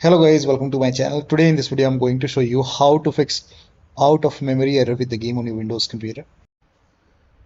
Hello guys, welcome to my channel. Today in this video I'm going to show you how to fix out of memory error with the game on your Windows computer.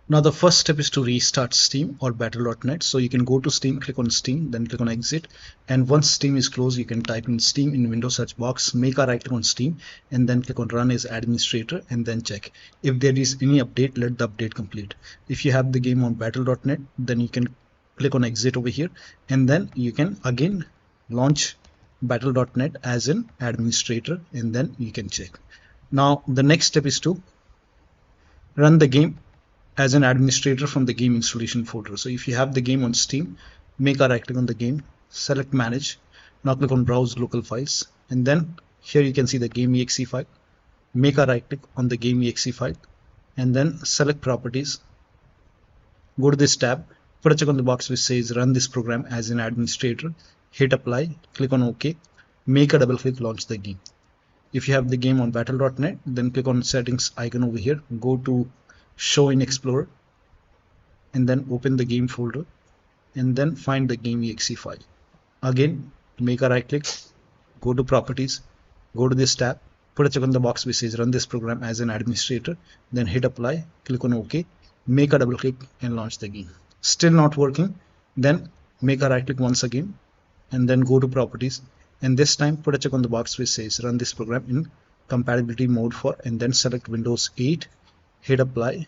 Now the first step is to restart Steam or battle.net. So you can go to Steam, click on Steam, then click on exit, and once Steam is closed you can type in Steam in Windows search box, make a right click on Steam and then click on run as administrator and then check. If there is any update, let the update complete. If you have the game on battle.net, then you can click on exit over here and then you can again launch battle.net as an administrator and then you can check. Now the next step is to run the game as an administrator from the game installation folder. So if you have the game on Steam, make a right click on the game, select manage, now click on browse local files and then here you can see the game exe file. Make a right click on the game exe file and then select properties, go to this tab, put a check on the box which says run this program as an administrator, hit apply, click on OK, make a double click, launch the game. If you have the game on battle.net, then click on settings icon over here, go to show in Explorer and then open the game folder and then find the game exe file. Again, make a right click, go to properties, go to this tab, put a check on the box which says run this program as an administrator, then hit apply, click on OK, make a double click and launch the game. Still not working, then make a right click once again and then go to properties and this time put a check on the box which says run this program in compatibility mode for and then select Windows 8, hit apply,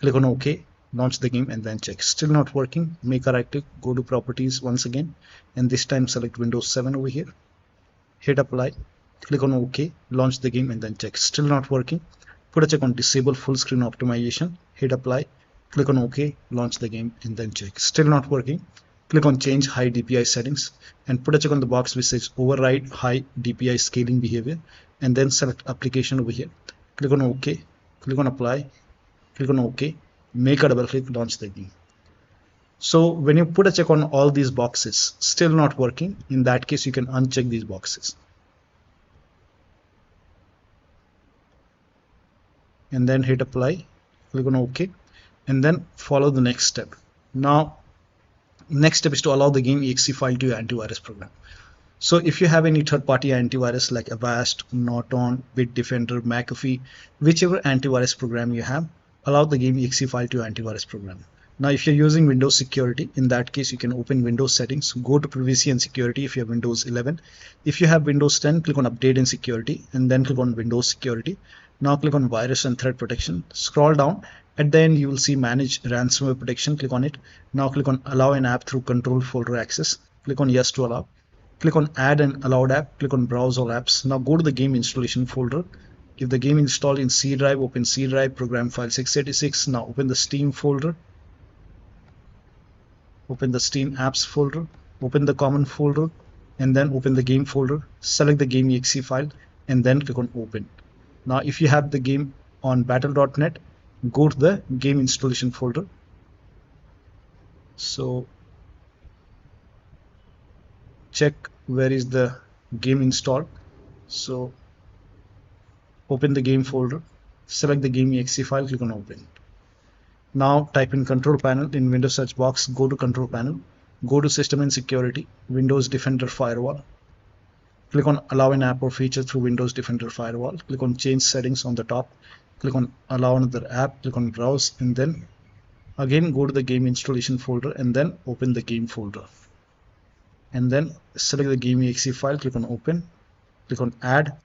click on OK, launch the game and then check. Still not working, make a right click, go to properties once again and this time select Windows 7 over here, hit apply, click on OK, launch the game and then check. Still not working, put a check on disable full screen optimization, hit apply, click on OK, launch the game and then check. Still not working, click on change high DPI settings and put a check on the box which says override high DPI scaling behavior and then select application over here, click on OK, click on apply, click on OK, make a double click, launch the game. So when you put a check on all these boxes still not working, in that case you can uncheck these boxes and then hit apply, click on OK and then follow the next step. Now next step is to allow the game exe file to your antivirus program. So if you have any third-party antivirus like Avast, Norton, Bitdefender, McAfee, whichever antivirus program you have, allow the game exe file to your antivirus program. Now if you're using Windows Security, in that case you can open Windows settings, go to privacy and security if you have Windows 11. If you have Windows 10, click on update and security and then click on Windows Security. Now click on virus and threat protection, scroll down, at the end you will see manage ransomware protection, click on it. Now click on allow an app through control folder access, click on yes to allow, click on add an allowed app, click on browse all apps. Now go to the game installation folder. If the game installed in C drive, open C drive, program file 686. Now open the Steam folder, open the Steam apps folder, open the common folder and then open the game folder, select the game exe file and then click on open. Now if you have the game on battle.net, go to the game installation folder. So check where is the game installed. So open the game folder, select the game exe file, click on open. Now type in control panel in Windows search box, go to control panel, go to system and security, Windows Defender Firewall, click on allow an app or feature through Windows Defender Firewall, click on change settings on the top, click on allow another app, click on browse and then again go to the game installation folder and then open the game folder and then select the game exe file, click on open, click on add.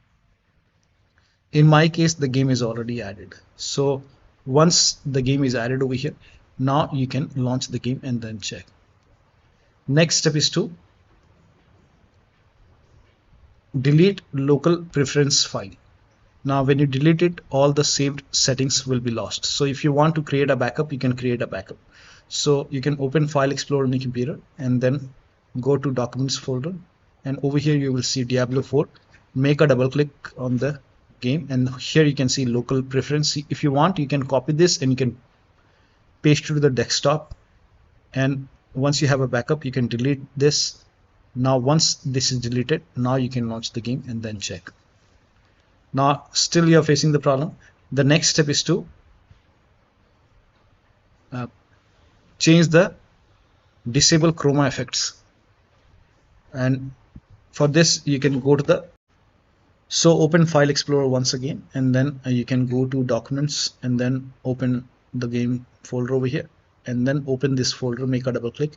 In my case the game is already added. So once the game is added over here, now you can launch the game and then check. Next step is to delete local preference file. Now when you delete it, all the saved settings will be lost. So if you want to create a backup, you can create a backup. So you can open File Explorer on your computer and then go to Documents folder and over here you will see Diablo 4. Make a double click on the game and here you can see local preference. If you want, you can copy this and you can paste it to the desktop, and once you have a backup you can delete this. Now once this is deleted, now you can launch the game and then check. Now still you are facing the problem. The next step is to change the disable chroma effects and For this, you can go to the open File Explorer once again, and then you can go to Documents and then open the game folder over here, and then open this folder, make a double click,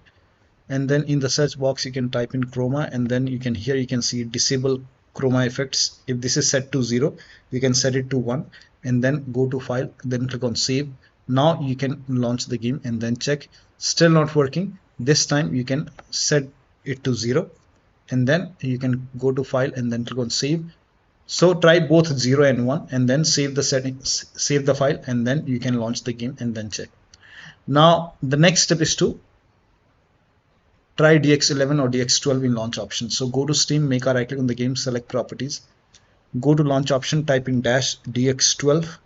and then in the search box you can type in chroma, and then you can see disable chroma effects. If this is set to 0, you can set it to 1, and then go to File, then click on Save. Now you can launch the game and then check. Still not working. This time you can set it to 0, and then you can go to File and then click on Save. So try both 0 and 1, and then save the settings, save the file, and then you can launch the game and then check. Now the next step is to try DX11 or DX12 in launch option. So go to Steam, make a right click on the game, select properties, go to launch option, type in -DX12.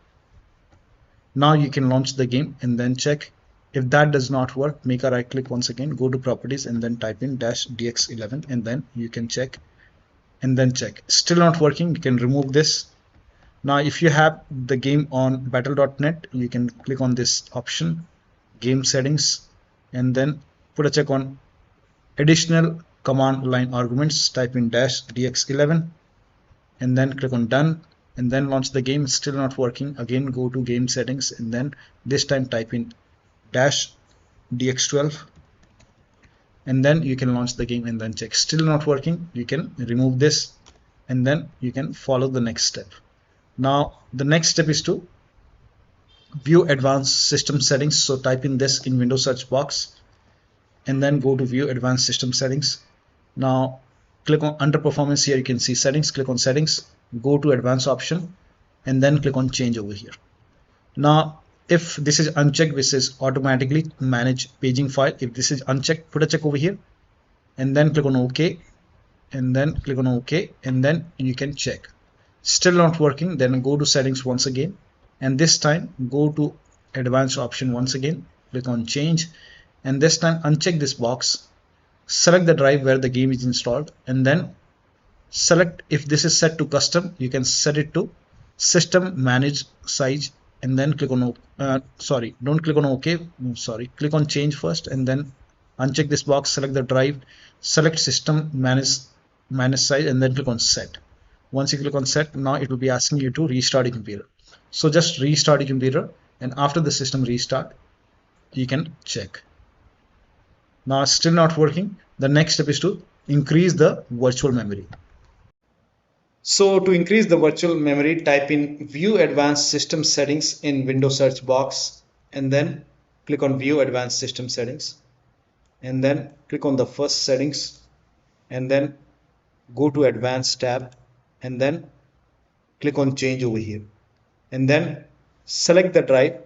Now you can launch the game and then check. If that does not work, make a right click once again, go to properties and then type in -DX11, and then you can check and then check. Still not working, you can remove this. Now if you have the game on battle.net, you can click on this option, game settings, and then put a check on additional command line arguments, type in -DX11, and then click on done, and then launch the game. Still not working, again go to game settings, and then this time type in -DX12, and then you can launch the game and then check. Still not working, you can remove this, and then you can follow the next step. Now the next step is to view advanced system settings. So type in this in Windows search box, and then go to view advanced system settings. Now click on under performance. Here you can see settings, click on settings, go to advanced option, and then click on change over here. Now if this is unchecked, this is automatically manage paging file. If this is unchecked, put a check over here, and then click on OK, and then click on OK, and then you can check. Still not working, then go to settings once again, and this time go to advanced option once again, click on change, and this time uncheck this box, select the drive where the game is installed, and then select, if this is set to custom, you can set it to system manage size, and then click on don't click on OK, click on change first, and then uncheck this box, select the drive, select system manage size, and then click on set. Once you click on set, now it will be asking you to restart your computer. So just restart your computer, and after the system restart, you can check. Now still not working. The next step is to increase the virtual memory. So to increase the virtual memory, type in view advanced system settings in Windows search box, and then click on view advanced system settings, and then click on the first settings, and then go to advanced tab, and then click on change over here, and then select the drive.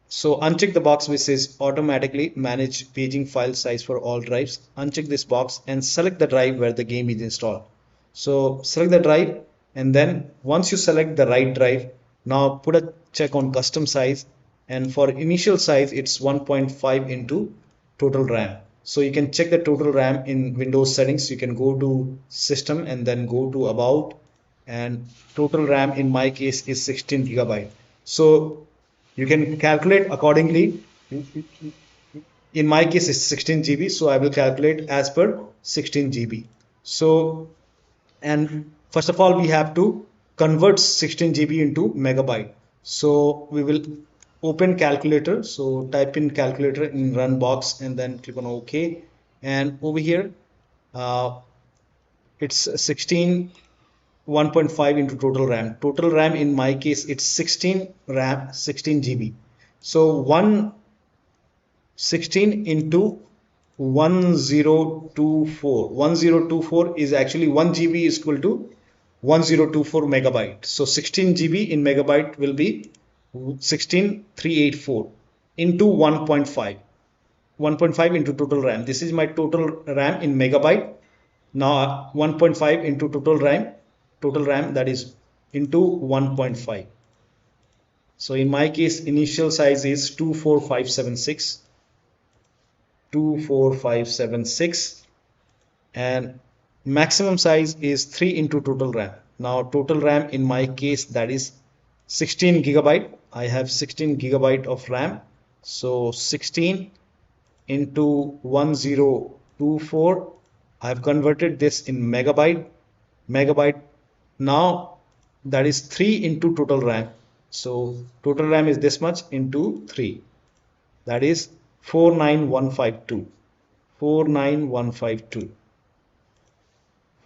So uncheck the box which says automatically manage paging file size for all drives. Uncheck this box and select the drive where the game is installed. So select the drive, and then once you select the right drive, now put a check on custom size, and for initial size it's 1.5 into total RAM. So you can check the total RAM in Windows settings. You can go to system and then go to about, and total RAM in my case is 16 GB. So you can calculate accordingly. In my case it's 16 GB, so I will calculate as per 16 GB. So, and first of all we have to convert 16 GB into megabyte. So we will open calculator. So type in calculator in run box, and then click on OK, and over here it's 1.5 into total RAM. Total RAM in my case it's 16 GB. So 16 into 1024 is actually 1 GB is equal to 1024 megabyte. So 16 GB in megabyte will be 16384 into 1.5 into total RAM. This is my total RAM in megabyte. Now 1.5 into total RAM, that is into 1.5. So in my case initial size is 24576, and maximum size is 3 into total RAM. Now total RAM in my case, that is 16 GB. I have 16 GB of RAM. So 16 into 1024 I've converted this in megabyte. Now that is 3 into total RAM. So total RAM is this much into 3. That is 49152. 49152.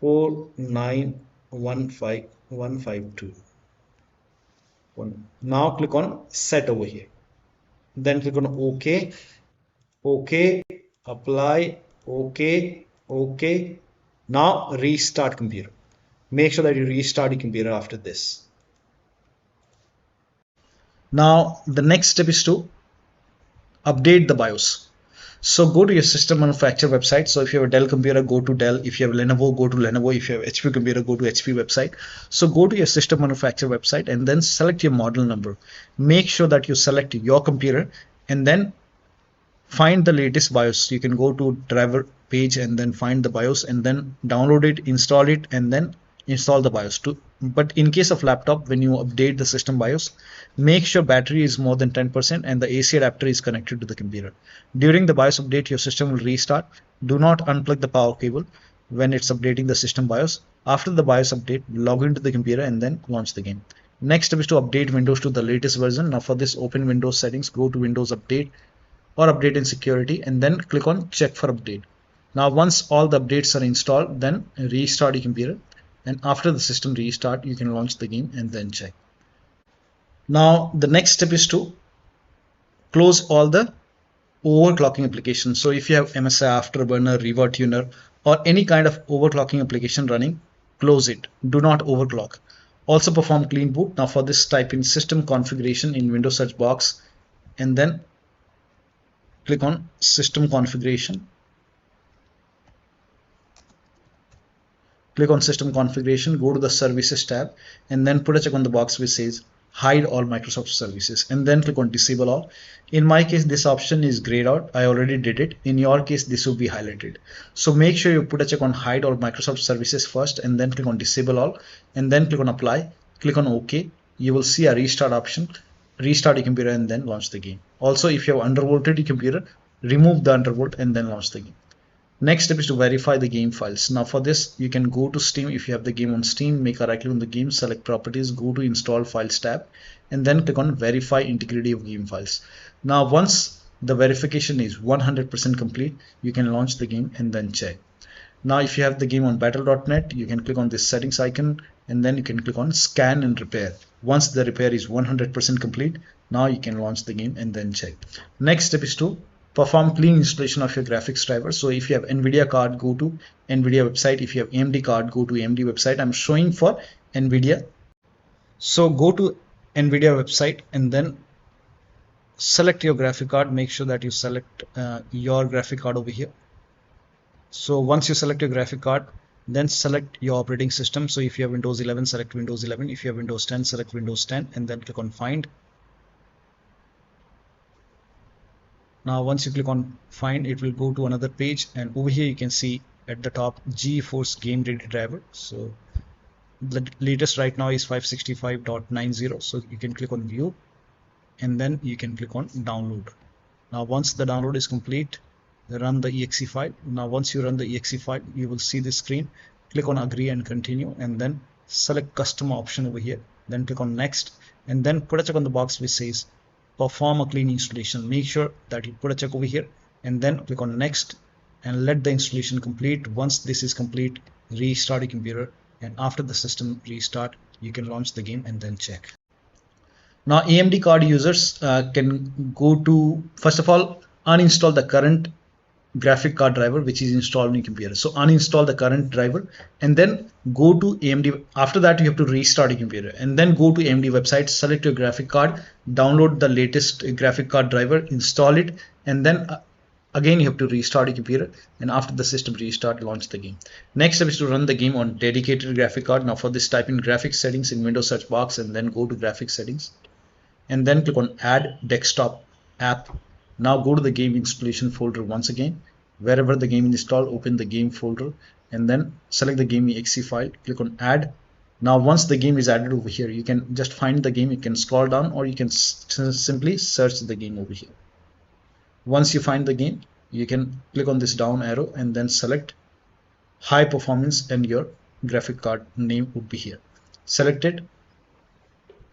4915152. Now click on set over here. Then click on OK. OK. Apply. OK. OK. Now restart computer. Make sure that you restart your computer after this. Now the next step is to update the BIOS. So go to your system manufacturer website. So if you have a Dell computer, go to Dell. If you have Lenovo, go to Lenovo. If you have HP computer, go to HP website. So go to your system manufacturer website and then select your model number. Make sure that you select your computer and then find the latest BIOS. You can go to driver page and then find the BIOS and then download it, install it, and then install the BIOS too. But in case of laptop, when you update the system BIOS, make sure battery is more than 10% and the AC adapter is connected to the computer. During the BIOS update, your system will restart. Do not unplug the power cable when it's updating the system BIOS. After the BIOS update, log into the computer and then launch the game. Next step is to update Windows to the latest version. Now for this, open Windows settings, go to Windows Update or Update in Security and then click on Check for Update. Now once all the updates are installed, then restart your computer, and after the system restart you can launch the game and then check. Now the next step is to close all the overclocking applications. So if you have MSI Afterburner, Rivatuner, or any kind of overclocking application running, close it. Do not overclock. Also perform clean boot. Now for this, type in system configuration in Windows search box and then click on system configuration. Click on system configuration, go to the services tab and then put a check on the box which says hide all Microsoft services and then click on disable all. In my case, this option is grayed out. I already did it. In your case, this will be highlighted. So make sure you put a check on hide all Microsoft services first and then click on disable all and then click on apply. Click on OK. You will see a restart option. Restart your computer and then launch the game. Also, if you have undervolted your computer, remove the undervolt and then launch the game. Next step is to verify the game files. Now for this, you can go to Steam. If you have the game on Steam, make a right click on the game, select properties, go to install files tab and then click on verify integrity of game files. Now once the verification is 100% complete, you can launch the game and then check. Now if you have the game on battle.net, you can click on this settings icon and then you can click on scan and repair. Once the repair is 100% complete, now you can launch the game and then check. Next step is to perform clean installation of your graphics driver. So if you have NVIDIA card, go to NVIDIA website. If you have AMD card, go to AMD website. I'm showing for NVIDIA. So go to NVIDIA website and then select your graphic card. Make sure that you select your graphic card over here. So once you select your graphic card, then select your operating system. So if you have Windows 11, select Windows 11. If you have Windows 10, select Windows 10 and then click on find. Now once you click on find, it will go to another page and over here you can see at the top GeForce Game Ready driver. So the latest right now is 565.90. So you can click on view and then you can click on download. Now once the download is complete, run the exe file. Now once you run the exe file, you will see this screen. Click on agree and continue and then select custom option over here. Then click on next and then put a check on the box which says perform a clean installation. Make sure that you put a check over here and then click on next and let the installation complete. Once this is complete, restart your computer and after the system restart, you can launch the game and then check. Now AMD card users can go to, first of all, uninstall the current graphic card driver which is installed on your computer. So uninstall the current driver and then go to AMD. After that you have to restart your computer and then go to AMD website, select your graphic card, download the latest graphic card driver, install it and then again you have to restart your computer and after the system restart, launch the game. Next step is to run the game on dedicated graphic card. Now for this, type in graphics settings in Windows search box and then go to graphics settings and then click on add desktop app. Now go to the game installation folder once again. Wherever the game is installed, open the game folder and then select the game exe file, click on add. Now once the game is added over here, you can just find the game, you can scroll down or you can simply search the game over here. Once you find the game, you can click on this down arrow and then select high performance, and your graphic card name would be here. Select it.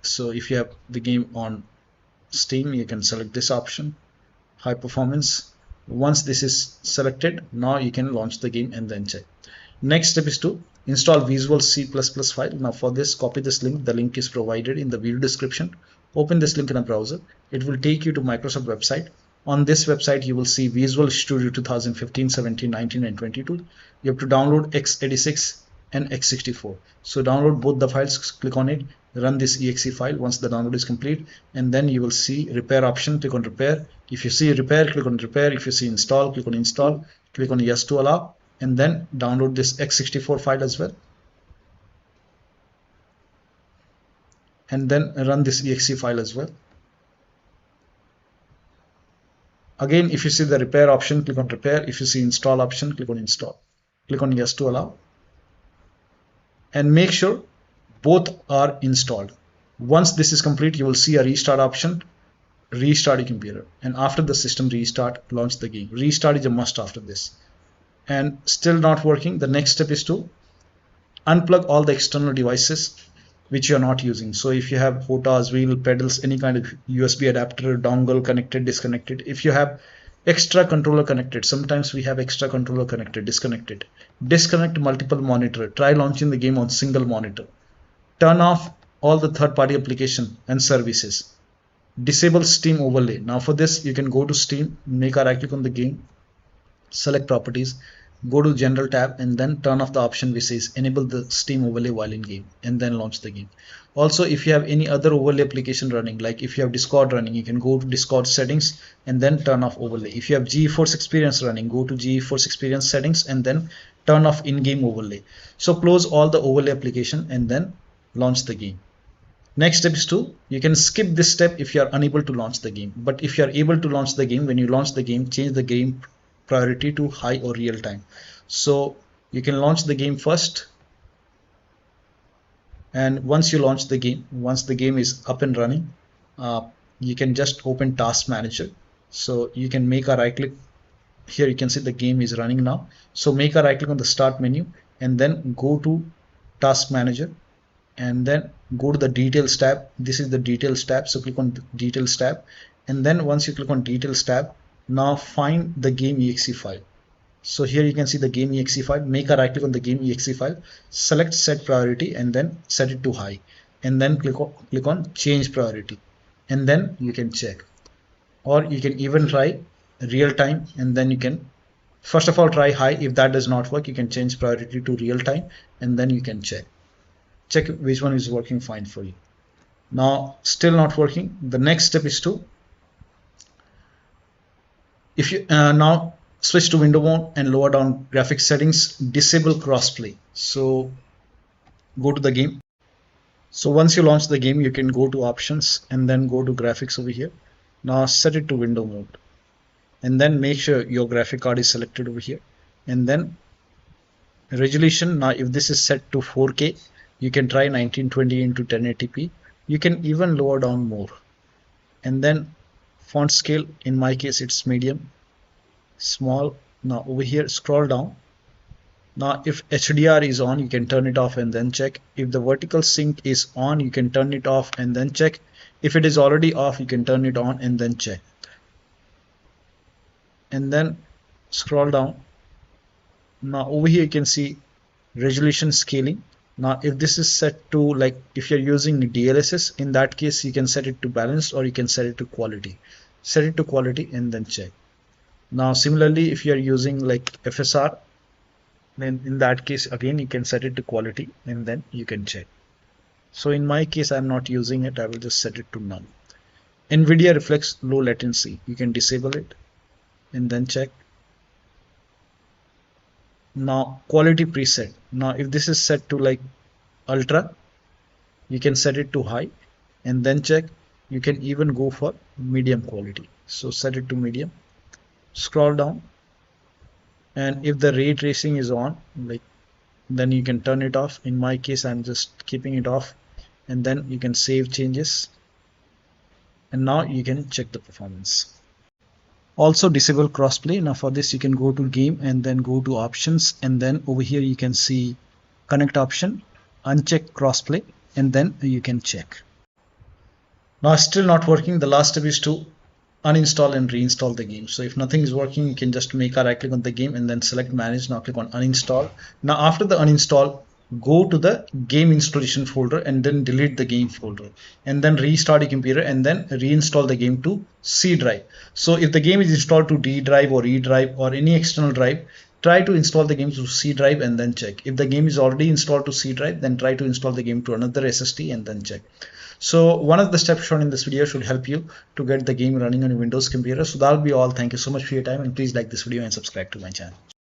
So if you have the game on Steam, you can select this option, high performance. Once this is selected, now you can launch the game and then check. Next step is to install Visual C++ file. Now for this, copy this link. The link is provided in the video description. Open this link in a browser. It will take you to Microsoft website. On this website, you will see Visual Studio 2015, 17, 19, and 22. You have to download x86 and x64. So download both the files, click on it, run this exe file once the download is complete, and then you will see repair option. Click on repair. If you see repair, click on repair. If you see install, click on install. Click on yes to allow, and then download this x64 file as well, and then run this exe file as well. Again, if you see the repair option, click on repair. If you see install option, click on install. Click on yes to allow, and make sure both are installed. Once this is complete, you will see a restart option. Restart your computer, and after the system restart, launch the game. Restart is a must after this. And still not working, the next step is to unplug all the external devices which you are not using. So if you have HOTAS, wheel, pedals, any kind of USB adapter, dongle connected, disconnected. If you have extra controller connected, sometimes we have extra controller connected, disconnected. Disconnect multiple monitor. Try launching the game on single monitor. Turn off all the third-party application and services. Disable Steam overlay. Now for this, you can go to Steam, make a right click on the game, select properties, go to general tab, and then turn off the option which says enable the Steam overlay while in game, and then launch the game. Also, if you have any other overlay application running, like if you have Discord running, you can go to Discord settings and then turn off overlay. If you have GeForce Experience running, go to GeForce Experience settings and then turn off in-game overlay. So close all the overlay application and then launch the game. Next step is to, you can skip this step if you are unable to launch the game. But if you are able to launch the game, when you launch the game, change the game priority to high or real time. So you can launch the game first, and once you launch the game, once the game is up and running, you can just open Task Manager. So you can make a right click. Here you can see the game is running now. So make a right click on the start menu and then go to Task Manager, and then go to the Details tab. This is the Details tab, so click on the Details tab, and then once you click on Details tab, now find the game exe file. So here you can see the game exe file. Make a right click on the game exe file, select set priority and then set it to high, and then click on change priority, and then you can check. Or you can even try real time, and then you can first of all try high. If that does not work, you can change priority to real time, and then you can check which one is working fine for you. Now still not working, the next step is to, if you now switch to window mode and lower down graphics settings, disable crossplay. So go to the game. So once you launch the game, you can go to options and then go to graphics over here. Now set it to window mode, and then make sure your graphic card is selected over here, and then resolution. Now if this is set to 4K, you can try 1920 into 1080p. You can even lower down more, and then font scale, in my case it's medium, small. Now over here scroll down. Now if HDR is on, you can turn it off and then check. If the vertical sync is on, you can turn it off and then check. If it is already off, you can turn it on and then check. And then scroll down. Now over here you can see resolution scaling. Now if this is set to, like if you're using DLSS, in that case you can set it to balanced, or you can set it to quality. Set it to quality and then check. Now similarly, if you're using like FSR, then in that case again you can set it to quality and then you can check. So in my case I'm not using it, I will just set it to none. NVIDIA reflects low latency, you can disable it and then check. Now quality preset. Now if this is set to like ultra, you can set it to high and then check. You can even go for medium quality, so set it to medium. Scroll down, and if the ray tracing is on, like, then you can turn it off. In my case I'm just keeping it off, and then you can save changes, and now you can check the performance. Also disable crossplay. Now for this you can go to game and then go to options, and then over here you can see connect option, uncheck crossplay, and then you can check. Now still not working. The last step is to uninstall and reinstall the game. So if nothing is working, you can just make a right click on the game and then select manage. Now click on uninstall. Now after the uninstall, go to the game installation folder and then delete the game folder, and then restart your computer and then reinstall the game to C drive. So if the game is installed to D drive or E drive or any external drive, try to install the game to C drive and then check. If the game is already installed to C drive, then try to install the game to another SSD and then check. So one of the steps shown in this video should help you to get the game running on your Windows computer. So that'll be all. Thank you so much for your time, and please like this video and subscribe to my channel.